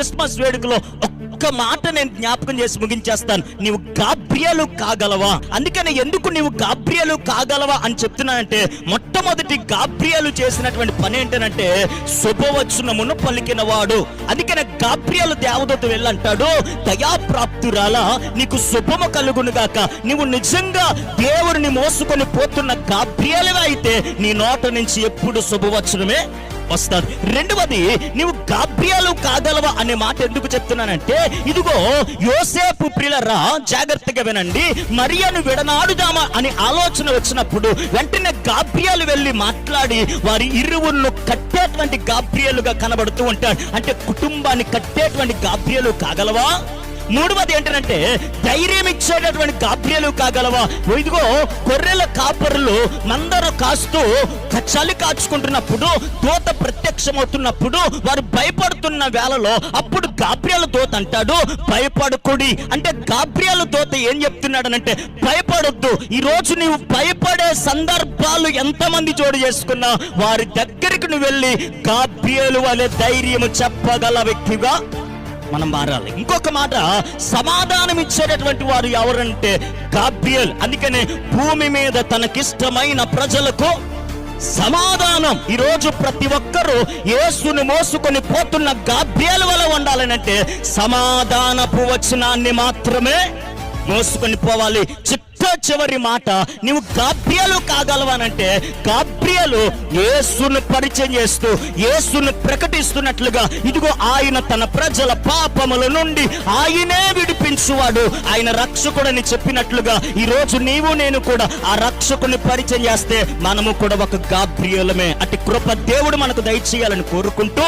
Christmas వేడుకలో ఒక్క మాట నేను జ్ఞాపకం చేసి ముగించేస్తాను. నీవు గాబ్రియలు కాగలవా? అందుకని ఎందుకు నీవు గాబ్రియలు కాగలవా అని చెప్తున్నానంటే, మొట్టమొదటి గాబ్రియలు చేసినటువంటి పని ఏంటంటే శుభవచనమును పలికిన వాడు. అందుకని గాబ్రియలు దేవదూత వెళ్ళంటాడు, దయాప్రాప్తురాలా నీకు శుభము కలుగును గాక. నీవు నిజంగా దేవుడిని మోసుకొని పోతున్న గాబ్రియలుగా అయితే నీ నోట నుంచి ఎప్పుడు శుభవచనమే వస్తాడు. రెండవది, నీవు గాబ్రియలు కాగలవా అనే మాట ఎందుకు చెప్తున్నానంటే, ఇదిగో యోసేపు ప్రియులారా జాగ్రత్తగా వినండి, మరియను విడనాడుదామా అని ఆలోచన వచ్చినప్పుడు వెంటనే గాబ్రియలు వెళ్ళి మాట్లాడి వారి ఇరువులను కట్టేటువంటి గాబ్రియలుగా కనబడుతూ ఉంటాడు. అంటే కుటుంబాన్ని కట్టేటువంటి గాబ్రియలు కాగలవా? మూడవది ఏంటంటే ధైర్యం ఇచ్చేటటువంటి గాబ్రియలు కాగలవా? ఇదిగో గొర్రెల కాపరులు మందరు కాస్తూ చలి కాచుకుంటున్నప్పుడు దూత ప్రత్యక్షమవుతున్నప్పుడు వారు భయపడుతున్న వేళలో అప్పుడు గాబ్రియలు దూత అంటాడు, భయపడకుడి. అంటే గాబ్రియలు దూత ఏం చెప్తున్నాడనంటే, భయపడొద్దు. ఈ రోజు నీవు భయపడే సందర్భాలు ఎంతమంది జోడు చేసుకున్నా వారి దగ్గరికి నువ్వు వెళ్ళి గాబ్రియలు వలె ధైర్యము చెప్పగల వ్యక్తిగా మనం మారాలి. ఇంకొక మాట, సమాధానం ఇచ్చేటటువంటి వారు ఎవరంటే గాబ్రియల్. అందుకనే భూమి మీద తనకిష్టమైన ప్రజలకు సమాధానం. ఈరోజు ప్రతి ఒక్కరూ యేసుని మోసుకొని పోతున్న గాబ్రియల్ వల్ల ఉండాలనంటే సమాధానపు వచనాన్ని మాత్రమే మోసుకొని పోవాలి. చివరి మాట, నీవు గాబ్రియలు కాగలవానంటే గాబ్రియలు యేసును పరిచయం చేస్తూ యేసును ప్రకటిస్తున్నట్లుగా, ఇదిగో ఆయన తన ప్రజల పాపముల నుండి ఆయనే విడిపించువాడు, ఆయన రక్షకుడని చెప్పినట్లుగా ఈరోజు నీవు నేను కూడా ఆ రక్షకుని పరిచయం చేస్తే మనము కూడా ఒక గాబ్రియలమే. అటు కృప దేవుడు మనకు దయచేయాలని కోరుకుంటూ